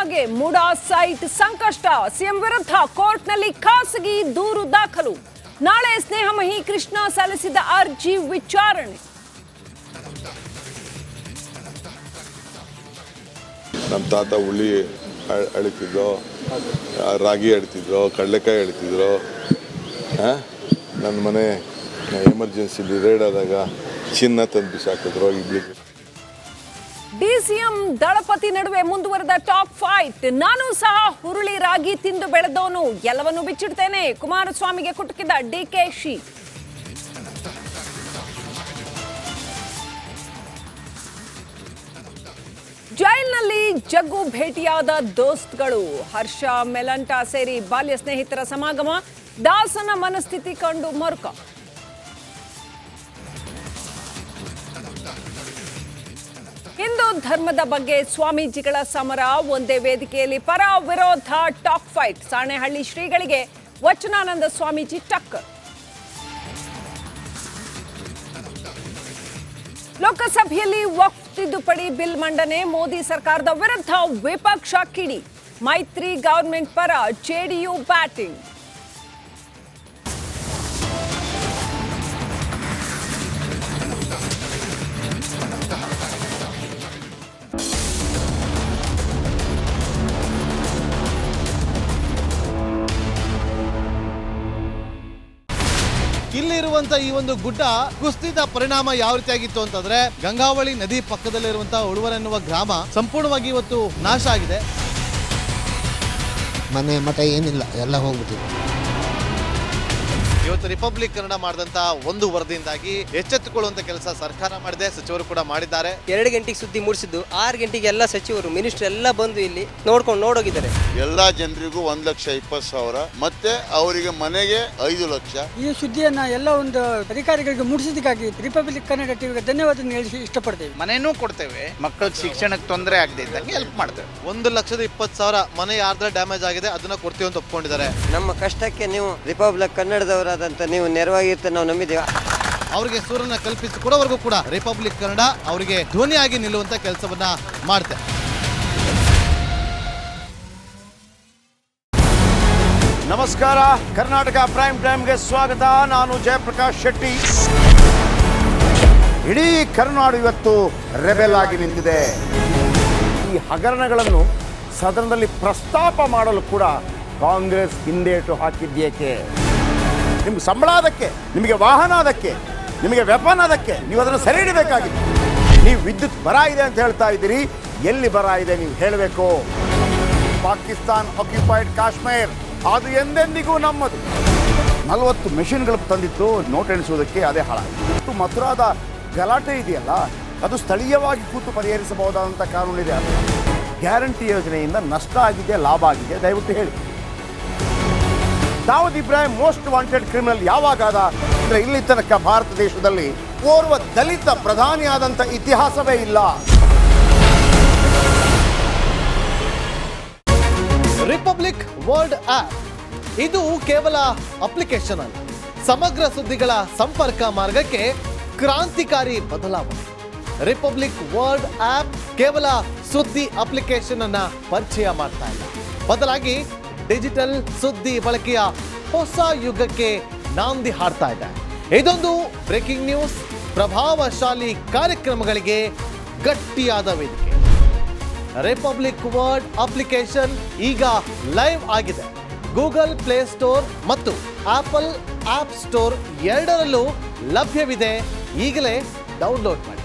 ಸಿದ್ದರಾಮಯ್ಯಗೆ MUDA site ಸಂಕಷ್ಟ. CM ವಿರುದ್ಧ ಕೋರ್ಟ್ನಲ್ಲಿ ಖಾಸಗಿ ದೂರು ದಾಖಲು. ನಾಳೆ ಸ್ನೇಹಮಹಿ ಕೃಷ್ಣ ಸಲ್ಲಿಸಿದ ಅರ್ಜಿ ವಿಚಾರಣೆ. ನಮ್ಮ ತಾತ ಉಳ್ಳಿ ಅಳಿತಿದ್ರು, ರಾಗಿ ಅಳಿತಿದ್ರು, ಕಡಲೆಕಾಯಿ ಅಳಿತಿದ್ರು. ನನ್ನ ಮನೆ ಎಮರ್ಜೆನ್ಸಿಲಿ ರೇಡ್ ಆದಾಗ ಚಿನ್ನ ತಂದು ಬಿಸಾಕಿದ್ರು. ಇಬ್ಳಿಗೆ ಡಿಸಿಎಂ ದಳಪತಿ ನಡುವೆ ಮುಂದುವರೆದ ಟಾಪ್ ಫೈಟ್. ನಾನು ಸಹ ಹುರುಳಿ ರಾಗಿ ತಿಂದು ಬೆಳೆದವನು, ಎಲ್ಲವನ್ನೂ ಬಿಚ್ಚಿಡ್ತೇನೆ, ಕುಮಾರಸ್ವಾಮಿಗೆ ಕುಟುಕಿದ ಡಿಕೆಶಿ. ಜೈಲಿನಲ್ಲಿ ಜಗ್ಗು ಭೇಟಿಯಾದ ದೋಸ್ತ್ಗಳು. ಹರ್ಷ, ಮೆಲಂಟಾ ಸೇರಿ ಬಾಲ್ಯ ಸ್ನೇಹಿತರ ಸಮಾಗಮ. ದಾಸನ ಮನಸ್ಥಿತಿ ಕಂಡು ಮರುಕ. ಹಿಂದೂ ಧರ್ಮದ ಬಗ್ಗೆ ಸ್ವಾಮೀಜಿಗಳ ಸಮರ. ಒಂದೇ ವೇದಿಕೆಯಲ್ಲಿ ಪರ ವಿರೋಧ ಟಾಕ್ ಫೈಟ್. ಸಾಣೆಹಳ್ಳಿ ಶ್ರೀಗಳಿಗೆ ವಚನಾನಂದ ಸ್ವಾಮೀಜಿ ಟಕ್ಕರ್. ಲೋಕಸಭೆಯಲ್ಲಿ ವಕ್ಫ್ ತಿದ್ದುಪಡಿ ಬಿಲ್ ಮಂಡನೆ. ಮೋದಿ ಸರ್ಕಾರದ ವಿರುದ್ಧ ವಿಪಕ್ಷ ಕಿಡಿ. ಮೈತ್ರಿ ಗವರ್ಮೆಂಟ್ ಪರ ಜೆಡಿಯು ಬ್ಯಾಟಿಂಗ್. ಇಲ್ಲಿರುವಂತ ಈ ಒಂದು ಗುಡ್ಡ ಕುಸಿದ ಪರಿಣಾಮ ಯಾವ ರೀತಿಯಾಗಿತ್ತು ಅಂತಂದ್ರೆ, ಗಂಗಾವಳಿ ನದಿ ಪಕ್ಕದಲ್ಲಿರುವಂತಹ ಉಳುವರ್ ಎನ್ನುವ ಗ್ರಾಮ ಸಂಪೂರ್ಣವಾಗಿ ಇವತ್ತು ನಾಶ ಆಗಿದೆ. ಮನೆ ಮಠ ಏನಿಲ್ಲ, ಎಲ್ಲ ಹೋಗ್ಬಿಟ್ಟಿದೆ. ಇವತ್ತು ರಿಪಬ್ಲಿಕ್ ಕನ್ನಡ ಮಾಡಿದಂತ ಒಂದು ವರದಿಯಿಂದಾಗಿ ಎಚ್ಚೆತ್ತುಕೊಳ್ಳುವಂತ ಕೆಲಸ ಸರ್ಕಾರ ಮಾಡಿದೆ, ಸಚಿವರು ಕೂಡ ಮಾಡಿದ್ದಾರೆ. 2 ಗಂಟೆಗೆ ಸುದ್ದಿ ಮೂಡಿಸಿದ್ದು 6 ಗಂಟೆಗೆ ಎಲ್ಲ ಸಚಿವರು ಮಿನಿಸ್ಟರ್ ಎಲ್ಲ ಬಂದು ಇಲ್ಲಿ ನೋಡೋಗಿದ್ದಾರೆ. ಎಲ್ಲಾ ಜನರಿಗೂ 1,20,000 ಮತ್ತೆ ಅವರಿಗೆ ಮನೆಗೆ 5 ಲಕ್ಷ. ಈ ಸುದ್ದಿಯನ್ನ ಎಲ್ಲ ಒಂದು ಅಧಿಕಾರಿಗಳಿಗೆ ಮೂಡಿಸಿದ್ದಕ್ಕಾಗಿ ರಿಪಬ್ಲಿಕ್ ಕನ್ನಡ ಟಿವಿಗೆ ಧನ್ಯವಾದ ಹೇಳಿ ಇಷ್ಟಪಡ್ತೇವೆ. ಮನೆನೂ ಕೊಡ್ತೇವೆ, ಮಕ್ಕಳ ಶಿಕ್ಷಣಕ್ಕೆ ತೊಂದರೆ ಆಗದೆ ಇದ್ದಂಗೆ ಹೆಲ್ಪ್ ಮಾಡ್ತೇವೆ. 1,20,000 ಮನೆ ಯಾರ್ದ್ರ ಡ್ಯಾಮೇಜ್ ಆಗಿದೆ ಅದನ್ನ ಕೊಡ್ತೀವಿ ಅಂತ ಒಪ್ಕೊಂಡಿದ್ದಾರೆ. ನಮ್ಮ ಕಷ್ಟಕ್ಕೆ ನೀವು ರಿಪಬ್ಲಿಕ್ ಕನ್ನಡದವರಾದಂತ ನೀವು ನೆರವಾಗಿರುತ್ತೆ ನಾವು ನಂಬಿದ್ದೇವೆ. ಅವರಿಗೆ ಸೂರನ್ನ ಕಲ್ಪಿಸಿಕೊಡೋವರೆಗೂ ಕೂಡ ರಿಪಬ್ಲಿಕ್ ಕನ್ನಡ ಅವರಿಗೆ ಧ್ವನಿಯಾಗಿ ನಿಲ್ಲುವಂತ ಕೆಲಸವನ್ನ ಮಾಡುತ್ತೆ. ನಮಸ್ಕಾರ, ಕರ್ನಾಟಕ ಪ್ರೈಮ್ ಟೈಮ್ಗೆ ಸ್ವಾಗತ. ನಾನು ಜಯಪ್ರಕಾಶ್ ಶೆಟ್ಟಿ. ಇಡೀ ಕರ್ನಾಡು ಇವತ್ತು ರೆಬೆಲ್ ಆಗಿ ನಿಂತಿದೆ. ಈ ಹಗರಣಗಳನ್ನು ಸದನದಲ್ಲಿ ಪ್ರಸ್ತಾಪ ಮಾಡಲು ಕೂಡ ಕಾಂಗ್ರೆಸ್ ಹಿಂದೇಟು ಹಾಕಿದ್ದೇಕೆ? ನಿಮ್ಗೆ ಸಂಬಳ ಅದಕ್ಕೆ, ನಿಮಗೆ ವಾಹನ ಅದಕ್ಕೆ, ನಿಮಗೆ ವೆಪನ್ ಅದಕ್ಕೆ, ನೀವು ಅದನ್ನು ಸೆರೆ ಹಿಡಬೇಕಾಗಿದೆ. ನೀವು ವಿದ್ಯುತ್ ಬರ ಇದೆ ಅಂತ ಹೇಳ್ತಾ ಇದ್ದೀರಿ, ಎಲ್ಲಿ ಬರ ಇದೆ ನೀವು ಹೇಳಬೇಕು. ಪಾಕಿಸ್ತಾನ್ ಆಕ್ಯುಪೈಡ್ ಕಾಶ್ಮೀರ್ ಅದು ಎಂದೆಂದಿಗೂ ನಮ್ಮದು. 40 ಮೆಷಿನ್ಗಳು ತಂದಿತ್ತು ನೋಟ್ ಎಣಿಸುವುದಕ್ಕೆ, ಅದೇ ಹಾಳಾಯಿತು. ಮಥುರಾದ ಗಲಾಟೆ ಇದೆಯಲ್ಲ, ಅದು ಸ್ಥಳೀಯವಾಗಿ ಕೂತು ಪರಿಹರಿಸಬಹುದಾದಂಥ ಕಾನೂನಿದೆ. ಗ್ಯಾರಂಟಿ ಯೋಜನೆಯಿಂದ ನಷ್ಟ ಆಗಿದೆ, ಲಾಭ ಆಗಿದೆ, ದಯವಿಟ್ಟು ಹೇಳಿ. Dawood Ibrahim most wanted criminal ಯಾವಾಗಾದ ಅಂದರೆ, ಇಲ್ಲಿ ತನಕ ಭಾರತ ದೇಶದಲ್ಲಿ ಓರ್ವ ದಲಿತ ಪ್ರಧಾನಿಯಾದಂಥ ಇತಿಹಾಸವೇ ಇಲ್ಲ. ರಿಪಬ್ಲಿಕ್ ವರ್ಲ್ಡ್ ಆಪ್ ಇದು ಕೇವಲ ಅಪ್ಲಿಕೇಶನ್ ಅಲ್ಲ, ಸಮಗ್ರ ಸುದ್ದಿಗಳ ಸಂಪರ್ಕ ಮಾರ್ಗಕ್ಕೆ ಕ್ರಾಂತಿಕಾರಿ ಬದಲಾವಣೆ. ರಿಪಬ್ಲಿಕ್ ವರ್ಲ್ಡ್ ಆಪ್ ಕೇವಲ ಸುದ್ದಿ ಅಪ್ಲಿಕೇಶನ್ ಅನ್ನ ಪರಿಚಯ ಮಾಡ್ತಾ ಇಲ್ಲ, ಬದಲಾಗಿ ಡಿಜಿಟಲ್ ಸುದ್ದಿ ಬಳಕೆಯ ಹೊಸ ಯುಗಕ್ಕೆ ನಾಂದಿ ಹಾಡ್ತಾ ಇದೆ. ಇದೊಂದು ಬ್ರೇಕಿಂಗ್ ನ್ಯೂಸ್, ಪ್ರಭಾವಶಾಲಿ ಕಾರ್ಯಕ್ರಮಗಳಿಗೆ ಗಟ್ಟಿಯಾದ ವೇದಿಕೆ. ರಿಪಬ್ಲಿಕ್ ವರ್ಲ್ಡ್ ಅಪ್ಲಿಕೇಶನ್ ಈಗ ಲೈವ್ ಆಗಿದೆ. ಗೂಗಲ್ ಪ್ಲೇ ಸ್ಟೋರ್ ಮತ್ತು ಆಪಲ್ ಆಪ್ ಸ್ಟೋರ್ ಎರಡರಲ್ಲೂ ಲಭ್ಯವಿದೆ. ಈಗಲೇ ಡೌನ್ಲೋಡ್ ಮಾಡಿ.